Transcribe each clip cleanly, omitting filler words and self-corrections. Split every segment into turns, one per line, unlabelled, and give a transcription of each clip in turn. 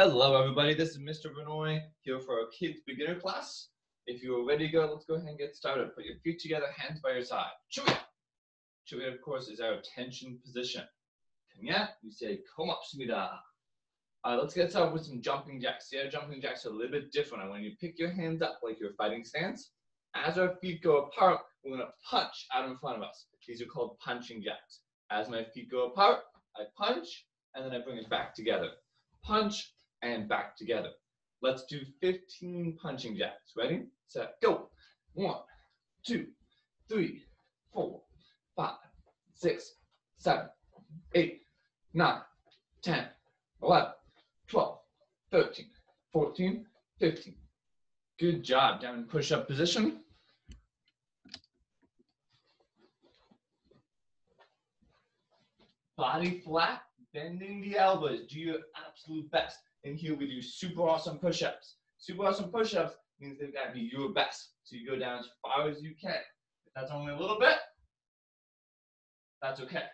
Hello everybody, this is Mr. Benoit here for our kids beginner class. If you are ready to go, let's go ahead and get started. Put your feet together, hands by your side. Chuya. Chuya, of course, is our tension position. Kanya, you say komapsumida. Let's get started with some jumping jacks. Yeah, jumping jacks are a little bit different. When you pick your hands up like your fighting stance, as our feet go apart, we're going to punch out in front of us. These are called punching jacks. As my feet go apart, I punch, and then I bring it back together. Punch, and back together. Let's do 15 punching jacks. Ready, set, go. 1, 2, 3, 4, 5, 6, 7, 8, 9, 10, 11, 12, 13, 14, 15. Good job. Down in push-up position. Body flat, bending the elbows. Do your absolute best. And here we do super awesome push-ups. Super awesome push-ups means they've got to be your best. So you go down as far as you can. If that's only a little bit, that's okay.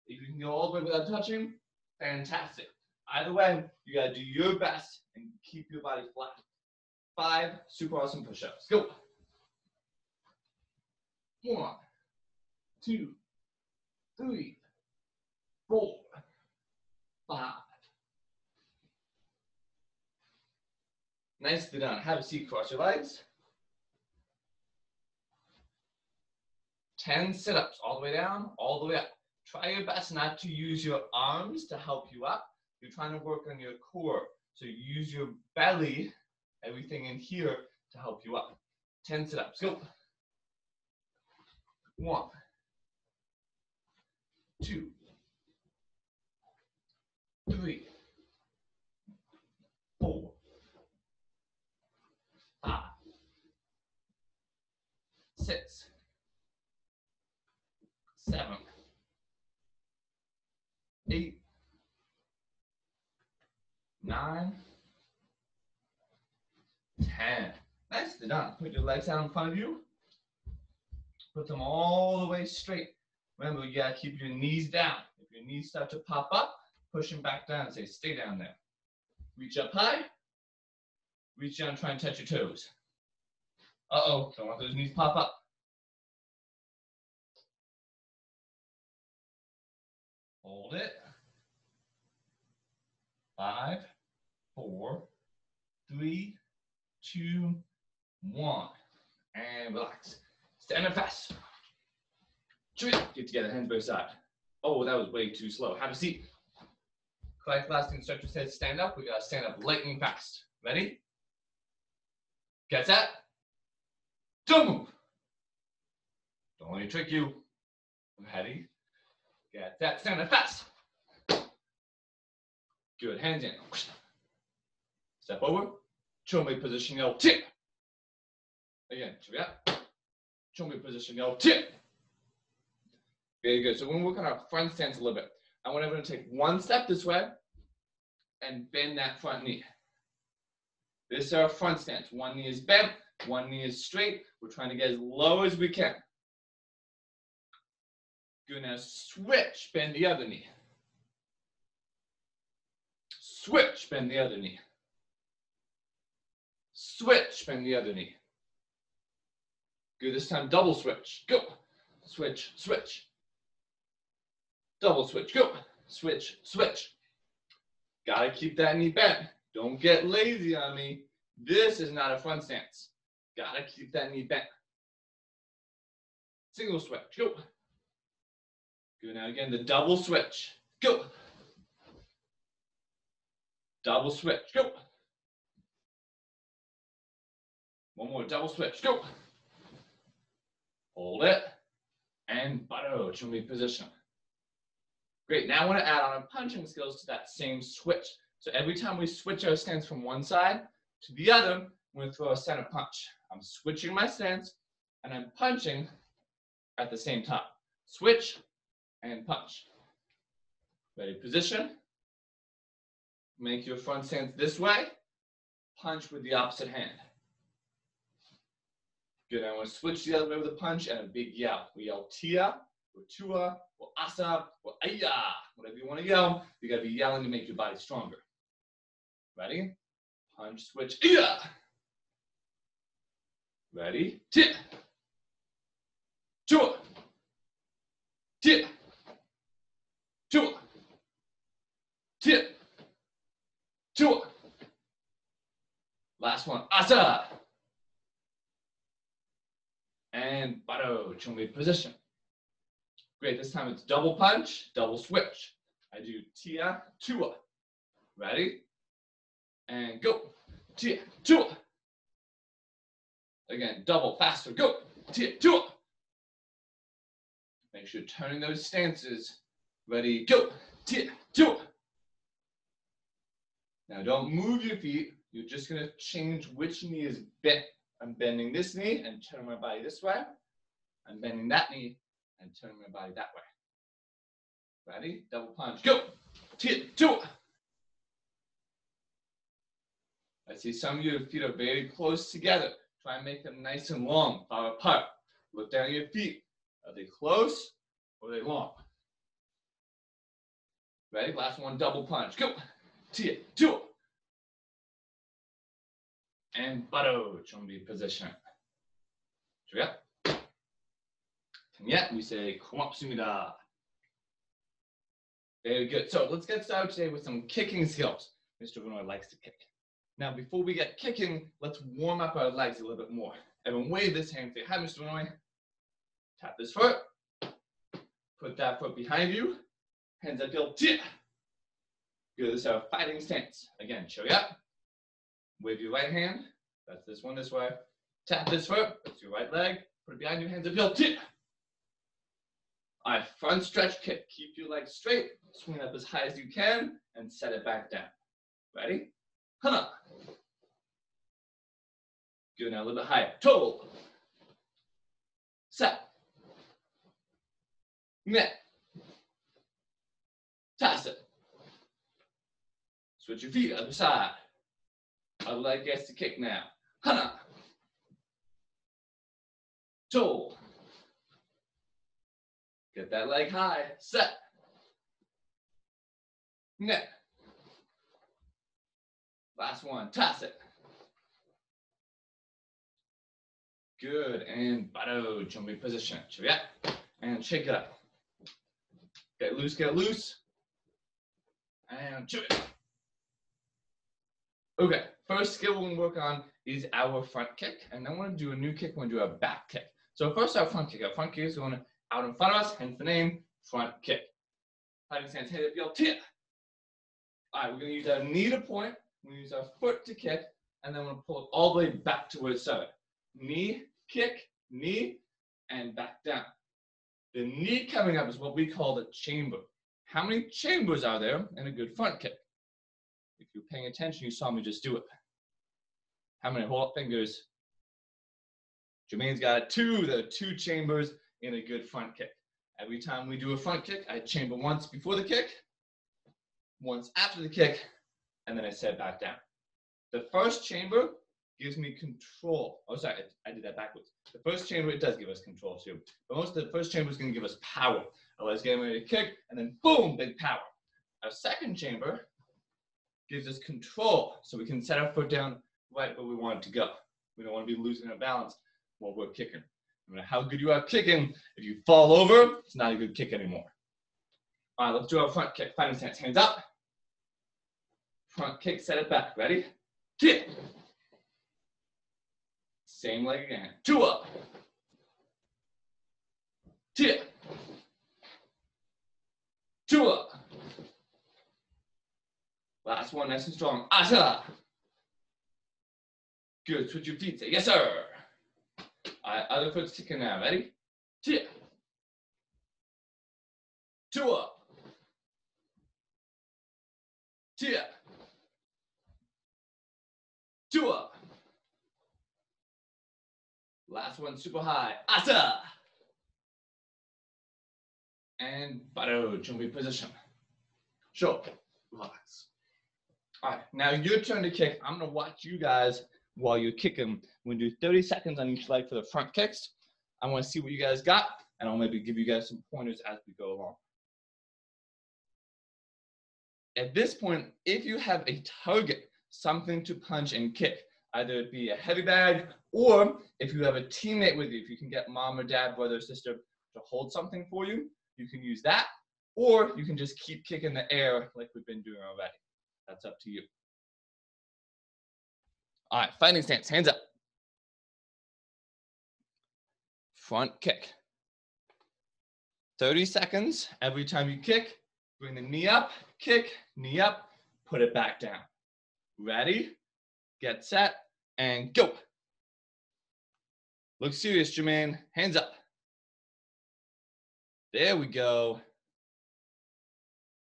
If you can go all the way without touching, fantastic. Either way, you got to do your best and keep your body flat. 5 super awesome push-ups. Go. 1, 2, 3, 4, 5. Nicely done. Have a seat, cross your legs. 10 sit-ups, all the way down, all the way up. Try your best not to use your arms to help you up. You're trying to work on your core. So use your belly, everything in here, to help you up. 10 sit-ups, go. 1, 2, 3, 4, 5, 6, 7, 8, 9, 10. Nicely done. Put your legs out in front of you. Put them all the way straight. Remember, you gotta keep your knees down. If your knees start to pop up, push them back down and say, stay down there. Reach up high. Reach down, try and touch your toes. Uh-oh, don't want those knees pop up. Hold it. 5, 4, 3, 2, 1. And relax. Stand up fast. Get together, hands by your side. Oh, that was way too slow. Have a seat. Like last instructor said, stand up. We gotta stand up lightning fast. Ready? Get set. Don't move. Don't let me trick you. Ready? Get that. Stand up fast. Good. Hands in. Step over. Chomei position, yo, tip. Again, Chomei position, yo, tip. Very good. So we're going to work on our front stance a little bit. I want everyone to take one step this way and bend that front knee. This is our front stance. One knee is bent, one knee is straight. We're trying to get as low as we can. Good. Now switch, bend the other knee. Switch, bend the other knee. Switch, bend the other knee. Good. This time double switch. Go. Switch, switch. Double switch. Go. Switch, switch. Gotta keep that knee bent. Don't get lazy on me. This is not a front stance. Gotta keep that knee bent. Single switch. Go. Good. Now again, the double switch. Go. Double switch. Go. One more double switch. Go. Hold it. And baro, chumbi position. Great. Now I want to add on our punching skills to that same switch. So every time we switch our stance from one side to the other, I'm going to throw a center punch. I'm switching my stance and I'm punching at the same time. Switch and punch. Ready? Position. Make your front stance this way. Punch with the opposite hand. Good. I want to switch the other way with a punch and a big yell. We yell tia, or tua, or asa, or aya. Whatever you want to yell, you got to be yelling to make your body stronger. Ready? Punch, switch, yeah. Ready? Tip. Two. Tip. Two. Tip. Two. Last one. Asa. And baro, chumbi position. Great, this time it's double punch, double switch. I do tia, tua. Ready? And go. Tia, tua. Again, double, faster, go. Tia, tua. Make sure you're turning those stances. Ready, go. Tia, tua. Now don't move your feet. You're just gonna change which knee is bent. I'm bending this knee and turning my body this way. I'm bending that knee and turning my body that way. Ready? Double punch. Go. Tia, tua. I see some of your feet are very close together. Try and make them nice and long, far apart. Look down at your feet. Are they close or are they long? Ready? Last one, double punch. Go. Tia, tua. And baro, chumbi position. Julia. And yet we say 고맙습니다. Very good. So let's get started today with some kicking skills. Mr. Benoit likes to kick. Now, before we get kicking, let's warm up our legs a little bit more. Everyone wave this hand, say, hi, Mr. Benoit. Tap this foot. Put that foot behind you. Hands up, heel, tia. Good, this is our fighting stance. Again, show you up. Wave your right hand. That's this one this way. Tap this foot. That's your right leg. Put it behind you, hands up, heel, tia. All right, front stretch kick. Keep your legs straight. Swing up as high as you can and set it back down. Ready? Hana. Good, now a little bit higher. Toe. Set. Net. Toss it. Switch your feet, other side. Other leg gets to kick now. Hana. Toe. Get that leg high. Set. Net. Last one. Toss it. Good. And baro, jumping position. Yeah. And shake it up. Get loose, get loose. And chew it. Okay. First skill we're going to work on is our front kick. And then we're going to do a new kick. We're going to do a back kick. So first our front kick. Our front kick is going out in front of us, hence the name, front kick. Fighting stance, head up, heel, tia. All right, we're going to use our knee to point. We're going to use our foot to kick, and then we're going to pull it all the way back to where it started. Knee, kick, knee, and back down. The knee coming up is what we call the chamber. How many chambers are there in a good front kick? If you're paying attention, you saw me just do it. How many? Hold up fingers. Jermaine's got 2. There are 2 chambers in a good front kick. Every time we do a front kick, I chamber once before the kick, once after the kick, and then I set back down. The first chamber gives me control. Oh, sorry, I did that backwards. The first chamber, it does give us control too. But most of the first chamber is going to give us power. Otherwise, getting ready to kick, and then boom, big power. Our second chamber gives us control, so we can set our foot down right where we want it to go. We don't want to be losing our balance while we're kicking. No matter how good you are kicking, if you fall over, it's not a good kick anymore. All right, let's do our front kick. Fighting stance, hands up. Front kick, set it back. Ready? Kick. Same leg again. 2 up. Tip. 2 up. Last one, nice and strong. Asa. Good, switch your feet. Say, yes, sir. All right, other foot's kicking now. Ready? Tip. 2 up. Tip. 2 up. Last one, super high. Asa. And baro, jumping position. Sure. Relax. All right, now your turn to kick. I'm going to watch you guys while you're kicking. We're going to do 30 seconds on each leg for the front kicks. I want to see what you guys got, and I'll maybe give you guys some pointers as we go along. At this point, if you have a target, something to punch and kick. Either it be a heavy bag, or if you have a teammate with you, if you can get mom or dad, brother or sister to hold something for you, you can use that, or you can just keep kicking the air like we've been doing already. That's up to you. All right, fighting stance, hands up. Front kick. 30 seconds. Every time you kick, bring the knee up, kick, knee up, put it back down. Ready? Get set, and go. Look serious, Jermaine. Hands up. There we go.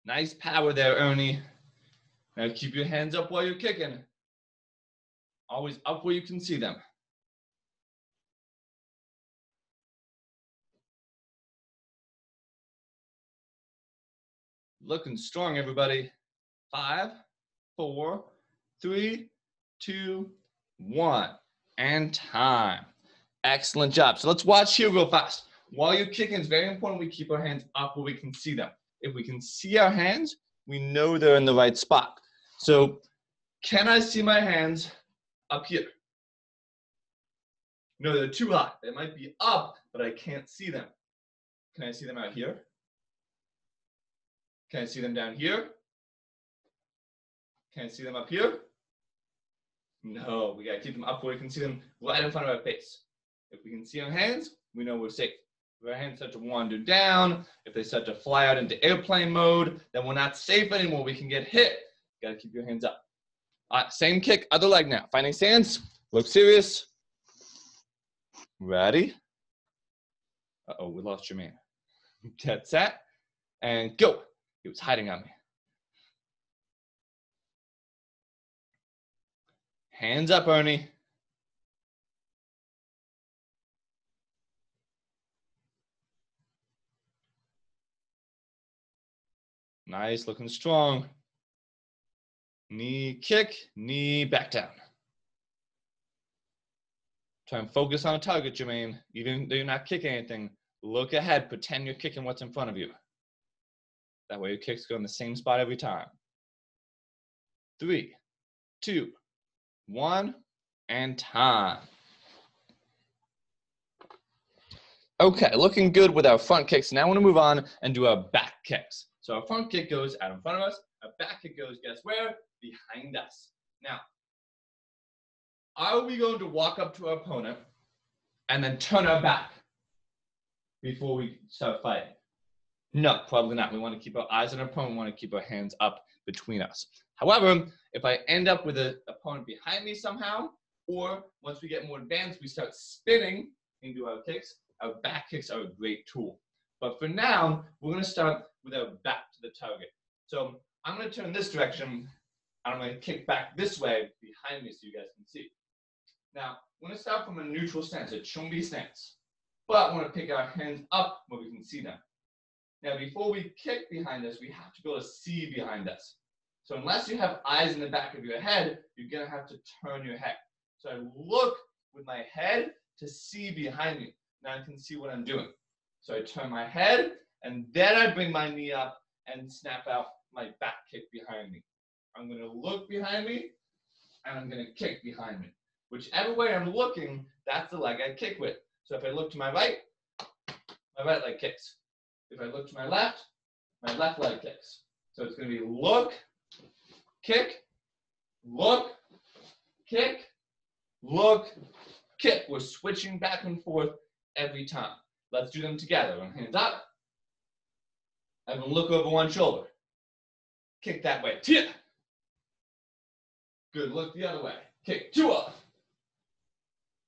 Nice power there, Ernie. Now keep your hands up while you're kicking. Always up where you can see them. Looking strong, everybody. 5, 4, 3, 2, 1. And time. Excellent job. So let's watch here real fast. While you're kicking, it's very important we keep our hands up where we can see them. If we can see our hands, we know they're in the right spot. So can I see my hands up here? No, they're too high. They might be up, but I can't see them. Can I see them out here? Can I see them down here? Can I see them up here? No, we gotta keep them up where we can see them right in front of our face. If we can see our hands, we know we're safe. If our hands start to wander down, if they start to fly out into airplane mode, then we're not safe anymore. We can get hit. You gotta keep your hands up. All right, same kick, other leg now. Fighting stance, look serious. Ready? Uh-oh, we lost Jermaine. Get set, and go. He was hiding on me. Hands up, Ernie. Nice, looking strong. Knee kick, knee back down. Try and focus on a target, Jermaine. Even though you're not kicking anything, look ahead, pretend you're kicking what's in front of you. That way your kicks go in the same spot every time. 3, 2, 1, and time. Okay, looking good with our front kicks. Now I want to move on and do our back kicks. So our front kick goes out in front of us. Our back kick goes, guess where? Behind us. Now, are we going to walk up to our opponent and then turn our back before we start fighting? No, probably not. We want to keep our eyes on our opponent. We want to keep our hands up between us. However, if I end up with an opponent behind me somehow, or once we get more advanced, we start spinning into our kicks, our back kicks are a great tool. But for now, we're going to start with our back to the target. So I'm going to turn this direction, and I'm going to kick back this way behind me so you guys can see. Now, we're going to start from a neutral stance, a chumbi stance. But we're going to pick our hands up where we can see them. Now, before we kick behind us, we have to be able to see behind us. So unless you have eyes in the back of your head, you're going to have to turn your head. So I look with my head to see behind me. Now I can see what I'm doing. So I turn my head, and then I bring my knee up and snap out my back kick behind me. I'm going to look behind me, and I'm going to kick behind me. Whichever way I'm looking, that's the leg I kick with. So if I look to my right leg kicks. If I look to my left leg kicks. So it's going to be look, kick, look, kick, look, kick. We're switching back and forth every time. Let's do them together. Hands up. Everyone look over one shoulder. Kick that way. Tia. Good. Look the other way. Kick. Tua.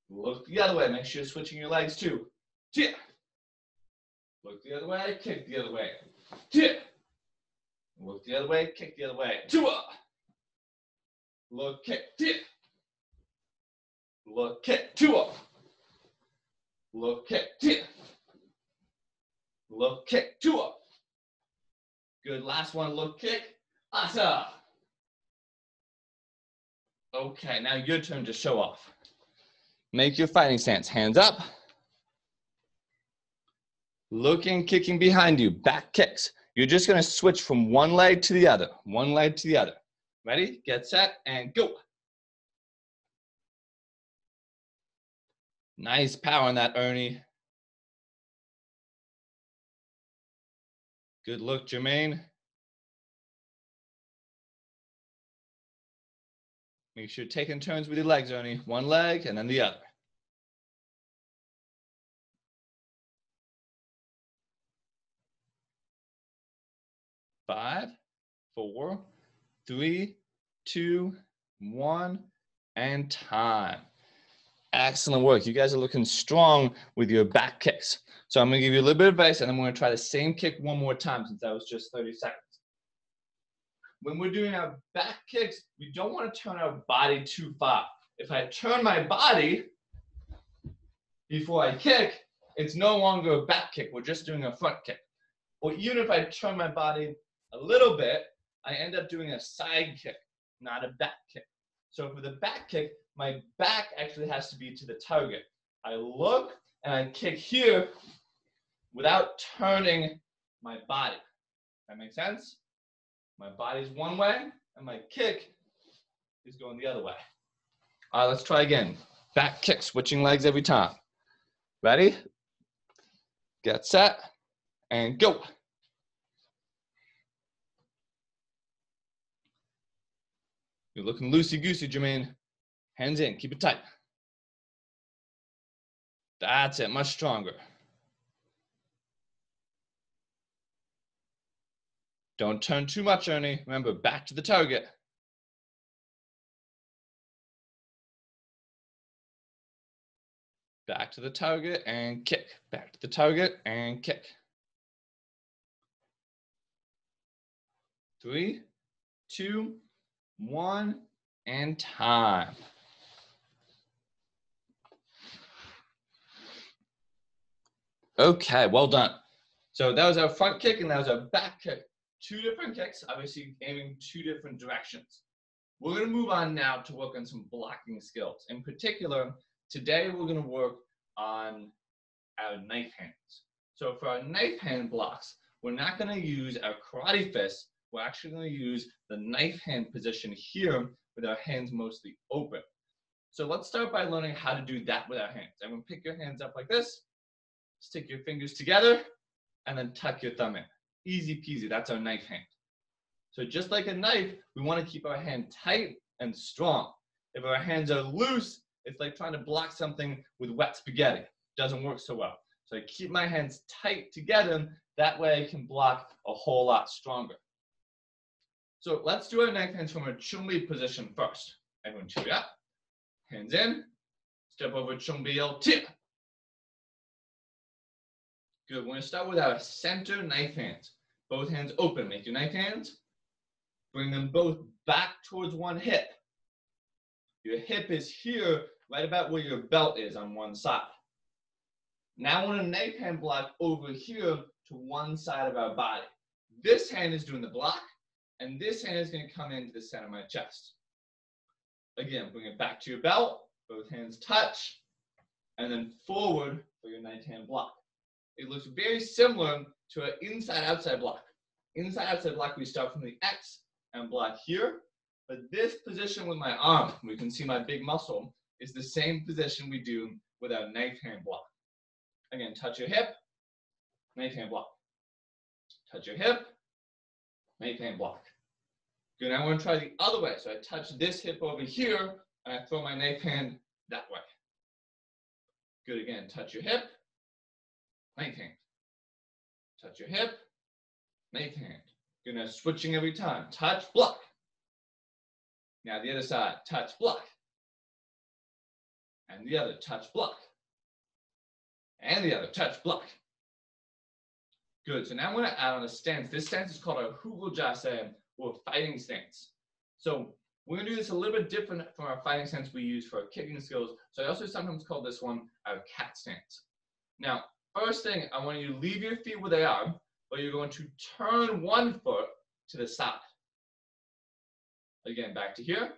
Look the other way. Make sure you're switching your legs too. Tia. Look the other way. Kick the other way. Tia. Look the other way. Kick the other way. Tua. Look, kick. Tia. Look, kick. Tua. Look, kick. Tia. Look, kick. Tua. Good. Last one. Look, kick. Asa. Okay, now your turn to show off. Make your fighting stance. Hands up. Looking, kicking behind you. Back kicks. You're just going to switch from one leg to the other. One leg to the other. Ready, get set, and go. Nice power on that, Ernie. Good look, Jermaine. Make sure you're taking turns with your legs, Ernie. One leg and then the other. 5, 4, 3, 2, 1, and time. Excellent work. You guys are looking strong with your back kicks. So I'm going to give you a little bit of advice, and I'm going to try the same kick one more time since that was just 30 seconds. When we're doing our back kicks, we don't want to turn our body too far. If I turn my body before I kick, it's no longer a back kick. We're just doing a front kick. Or even if I turn my body a little bit, I end up doing a side kick, not a back kick. So for the back kick, my back actually has to be to the target. I look and I kick here without turning my body. That makes sense? My body's one way and my kick is going the other way. All right, let's try again. Back kick, switching legs every time. Ready? Get set and go. You're looking loosey-goosey, Jermaine. Hands in, keep it tight. That's it, much stronger. Don't turn too much, Ernie. Remember, back to the target. Back to the target and kick. Back to the target and kick. 3, 2, 1, and time. Okay, well done. So that was our front kick and that was our back kick. 2 different kicks, obviously aiming 2 different directions. We're going to move on now to work on some blocking skills. In particular, today we're going to work on our knife hands. So for our knife hand blocks, we're not going to use our karate fist. We're actually going to use the knife hand position here with our hands mostly open. So let's start by learning how to do that with our hands. I'm going to pick your hands up like this, stick your fingers together, and then tuck your thumb in. Easy peasy, that's our knife hand. So just like a knife, we want to keep our hand tight and strong. If our hands are loose, it's like trying to block something with wet spaghetti. Doesn't work so well. So I keep my hands tight together, that way I can block a whole lot stronger. So let's do our knife hands from a chumbi position first. Everyone chew up, hands in, step over chumbi LT. Good, we're going to start with our center knife hands. Both hands open, make your knife hands. Bring them both back towards one hip. Your hip is here, right about where your belt is on one side. Now I want a knife hand block over here to one side of our body. This hand is doing the block, and this hand is going to come into the center of my chest. Again, bring it back to your belt, both hands touch, and then forward for your knife hand block. It looks very similar to an inside-outside block. Inside-outside block, we start from the X and block here, but this position with my arm, we can see my big muscle, is the same position we do with our knife hand block. Again, touch your hip, knife hand block. Touch your hip, knife hand block. Good, now I want to try the other way. So I touch this hip over here, and I throw my knife hand that way. Good, again, touch your hip, knife hand. Touch your hip, knife hand. Good, now switching every time. Touch, block. Now the other side, touch, block. And the other, touch, block. And the other, touch, block. Good, so now I'm going to add on a stance. This stance is called a Hugel Jase, or fighting stance. So we're going to do this a little bit different from our fighting stance we use for our kicking skills. So I also sometimes call this one our cat stance. Now, first thing, I want you to leave your feet where they are, but you're going to turn one foot to the side. Again, back to here,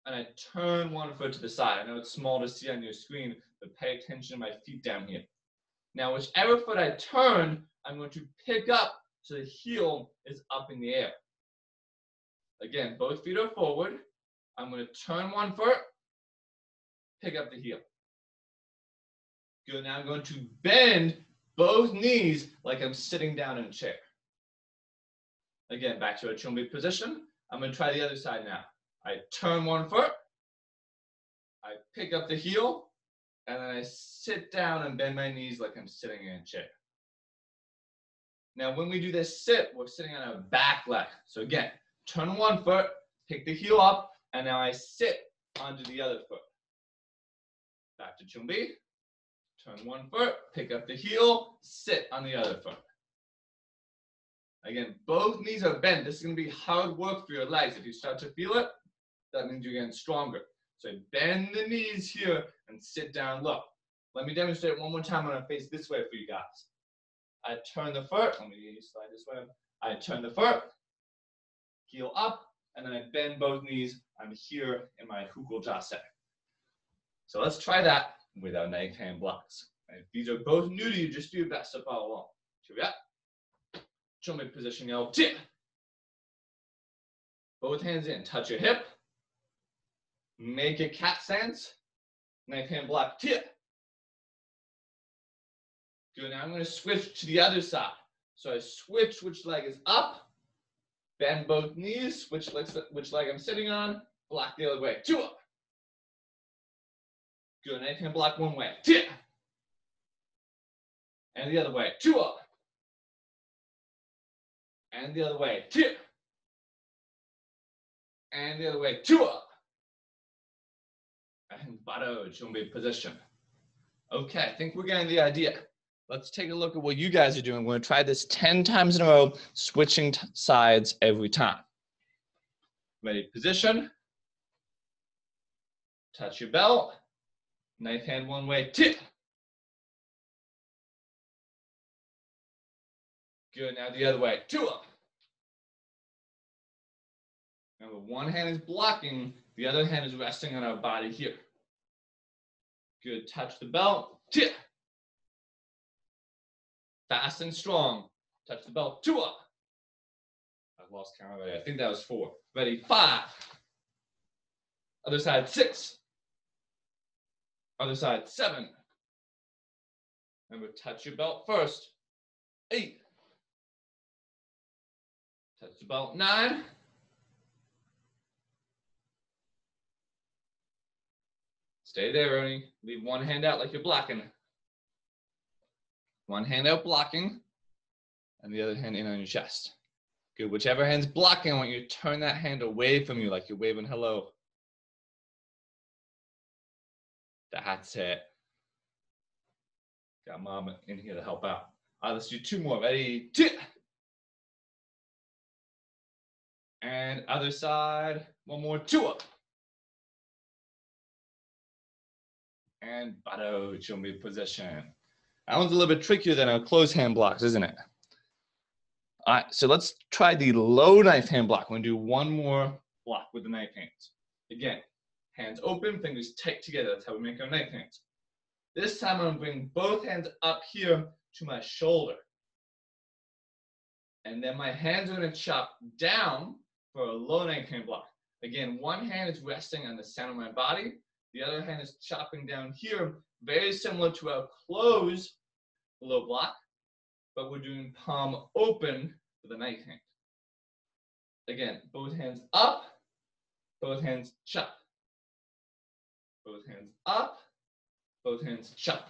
and I turn one foot to the side. I know it's small to see on your screen, but pay attention to my feet down here. Now, whichever foot I turn, I'm going to pick up so the heel is up in the air. Again, both feet are forward. I'm going to turn one foot, pick up the heel. Good, now I'm going to bend both knees like I'm sitting down in a chair. Again, back to a Chumbi position. I'm going to try the other side now. I turn one foot, I pick up the heel, and then I sit down and bend my knees like I'm sitting in a chair. Now, when we do this sit, we're sitting on our back leg. So again, turn one foot, pick the heel up, and now I sit onto the other foot. Back to Chumbi. Turn one foot, pick up the heel, sit on the other foot. Again, both knees are bent. This is going to be hard work for your legs. If you start to feel it, that means you're getting stronger. So bend the knees here and sit down low. Let me demonstrate one more time. I'm going to face this way for you guys. I turn the foot. Let me slide this way. I turn the foot, heel up, and then I bend both knees. I'm here in my Hukul Jase. So let's try that with our knife hand blocks. And if these are both new to you, just do your best to follow along. Chumbi position, yo, tip. Both hands in, touch your hip. Make a cat stance. Knife hand block, tip. Good, now I'm going to switch to the other side. So I switch which leg is up, bend both knees, which leg I'm sitting on, block the other way, two up. Good, knife hand block one way, tip. And the other way, two up. And the other way, tip. And the other way, two up. And Bado Chumbi position. Okay, I think we're getting the idea. Let's take a look at what you guys are doing. We're going to try this 10 times in a row, switching sides every time. Ready, position. Touch your belt. Knife hand one way, tip. Good, now the other way, two up. Remember, one hand is blocking, the other hand is resting on our body here. Good, touch the belt, tip. Fast and strong. Touch the belt, two up. I've lost count already. I think that was 4. Ready, 5. Other side, 6. Other side, 7. Remember, touch your belt first. 8. Touch the belt, 9. Stay there, Ernie. Leave one hand out like you're blocking. One hand out blocking, and the other hand in on your chest. Good, whichever hand's blocking, I want you to turn that hand away from you like you're waving hello. That's it. Got mom in here to help out. All right, let's do 2 more. Ready, tip. And other side, 1 more, 2 up. And Bado Chumbi position. That one's a little bit trickier than our closed hand blocks, isn't it? All right, so let's try the low knife hand block. We're gonna do 1 more block with the knife hands. Again, hands open, fingers tight together. That's how we make our knife hands. This time I'm gonna bring both hands up here to my shoulder. And then my hands are gonna chop down for a low knife hand block. Again, one hand is resting on the center of my body. The other hand is chopping down here, very similar to our closed low block, but we're doing palm open for the knife hand. Again, both hands up, both hands chop. Both hands up, both hands chop.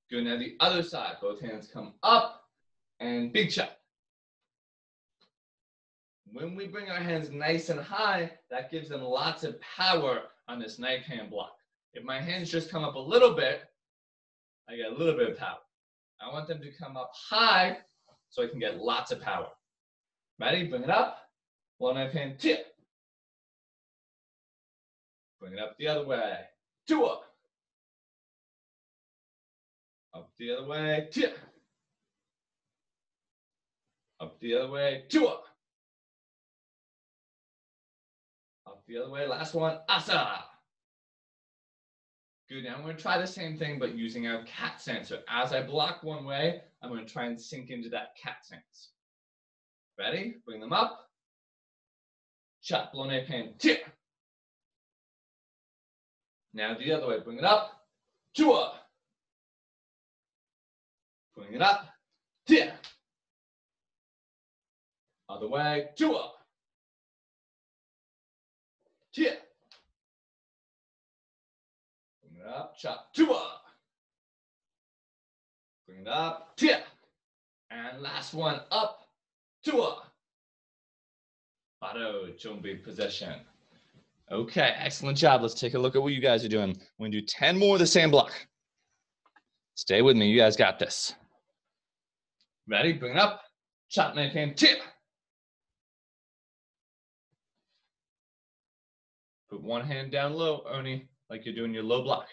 Good, now the other side, both hands come up and big chop. When we bring our hands nice and high, that gives them lots of power on this knife hand block. If my hands just come up a little bit, I get a little bit of power. I want them to come up high so I can get lots of power. Ready? Bring it up. Low knife hand, tip. Bring it up the other way. 2 up. Up the other way, tip. Up the other way, 2 up. Up the other way, last one, asa. Good, now I'm going to try the same thing, but using our cat stance. So as I block one way, I'm going to try and sink into that cat stance. Ready? Bring them up. chop, low knife hand, tia. Now the other way, bring it up, chua. Bring it up, tia. Other way, chua. Tia. Bring it up, chop, chua. Bring it up, tia. And last one, up, chua. Bado, chombi position. Okay, excellent job. Let's take a look at what you guys are doing. We're going to do 10 more of the same block. Stay with me. You guys got this. Ready? Bring it up. Chop, knife hand, tip. Put one hand down low, Oni, like you're doing your low block.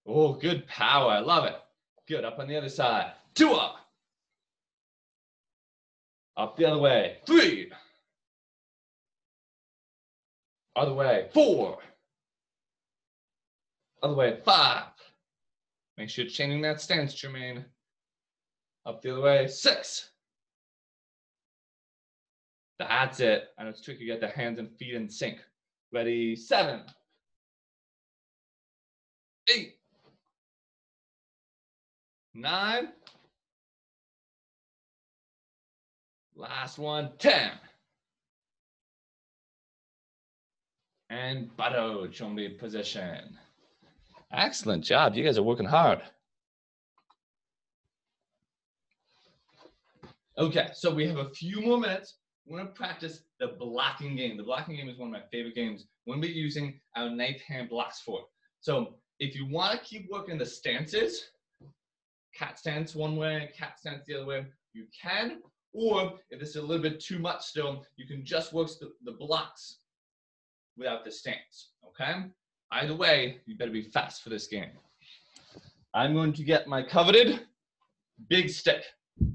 Oh, good power. I love it. Good. Up on the other side. 2 up. Up the other way. 3. Other way. 4. Other way. 5. Make sure you're changing that stance, Jermaine. Up the other way. 6. That's it. I know it's tricky to get the hands and feet in sync. Ready? 7. 8. 9. Last one, 10. And Bado, chombi position. Excellent job. You guys are working hard. Okay, so we have a few more minutes. We're going to practice the blocking game. The blocking game is one of my favorite games. We're going to be using our knife hand blocks for it. So if you want to keep working the stances, cat stance one way, cat stance the other way, you can. Or if it's a little bit too much still, you can just work the blocks without the stance, okay? Either way, you better be fast for this game. I'm going to get my coveted big stick. And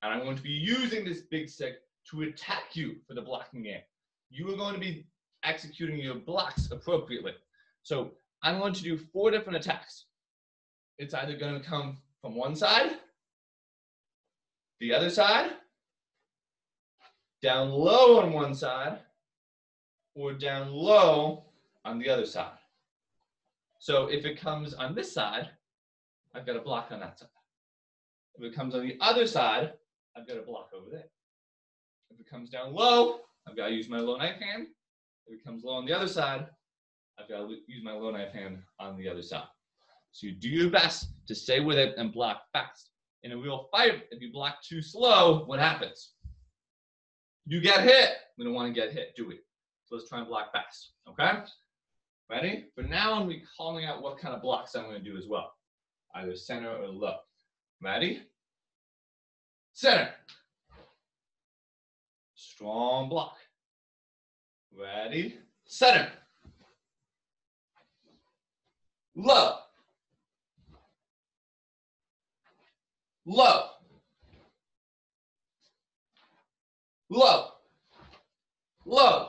I'm going to be using this big stick to attack you for the blocking game. You are going to be executing your blocks appropriately. So I'm going to do 4 different attacks. It's either going to come from one side, the other side, down low on one side, or down low on the other side. So if it comes on this side, I've got a block on that side. If it comes on the other side, I've got a block over there. If it comes down low, I've got to use my low knife hand. If it comes low on the other side, I've got to use my low knife hand on the other side. So you do your best to stay with it and block fast. In a real fight, if you block too slow, what happens? You get hit. We don't want to get hit, do we? So let's try and block fast, okay? Ready? For now, I'm going to be calling out what kind of blocks I'm going to do as well. Either center or low. Ready? Center. Strong block. Ready? Center. Low. Low. Low. Low.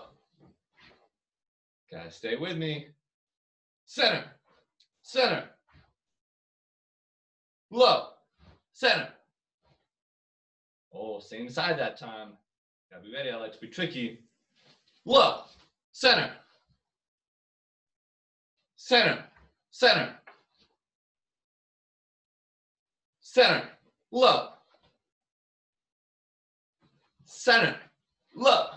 Gotta stay with me. Center. Center. Low. Center. Oh, same side that time. Gotta be ready. I like to be tricky. Low. Center. Center. Center. Center. Low. Center. Low.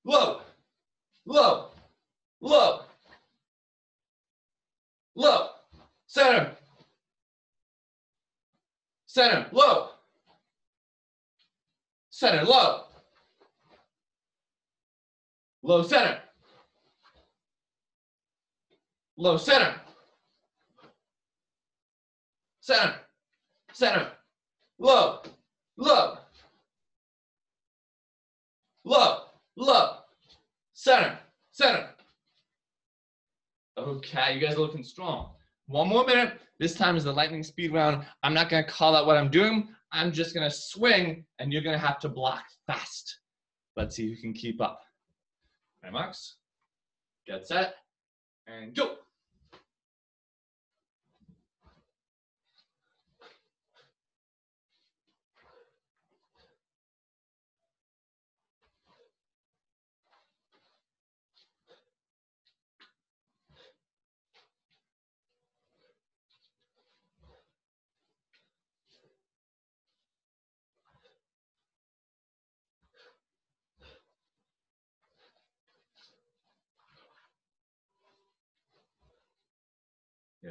Low. Low. Low. Low. Center. Center. Low. Center. Low. Low. Center. Low. Center. Center. Center. Low. Low. Low. Low. Center. Center. Okay, you guys are looking strong. One more minute. This time is the lightning speed round. I'm not going to call out what I'm doing. I'm just going to swing, and you're going to have to block fast. Let's see who can keep up. Right, marks. Get set. And go.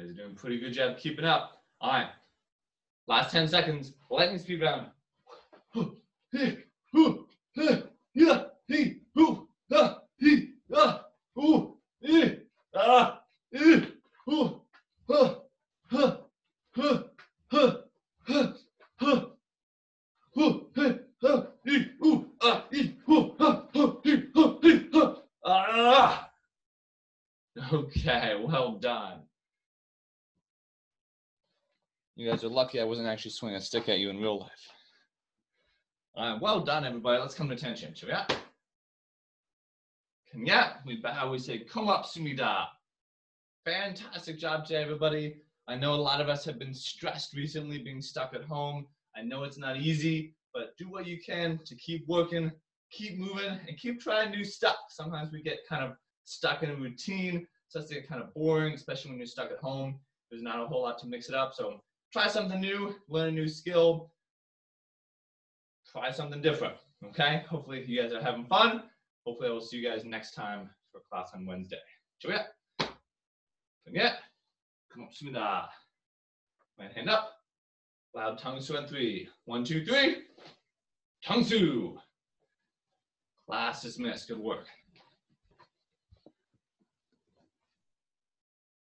You guys are doing a pretty good job keeping up. All right. Last 10 seconds. Lightning speed round. Okay, well done. You guys are lucky I wasn't actually swinging a stick at you in real life. All right, well done, everybody. Let's come to attention. Shall we? We bow, we say, come up, sumida. Fantastic job to everybody. I know a lot of us have been stressed recently, being stuck at home. I know it's not easy, but do what you can to keep working, keep moving, and keep trying new stuff. Sometimes we get kind of stuck in a routine. So that's kind of boring, especially when you're stuck at home. There's not a whole lot to mix it up. So try something new, learn a new skill, try something different, okay? Hopefully you guys are having fun. Hopefully I will see you guys next time for class on Wednesday. Cheerio. Come up, sumida. Right hand up. Loud tangsu on 3. 1, 2, 3. Tangsu. Class dismissed. Good work.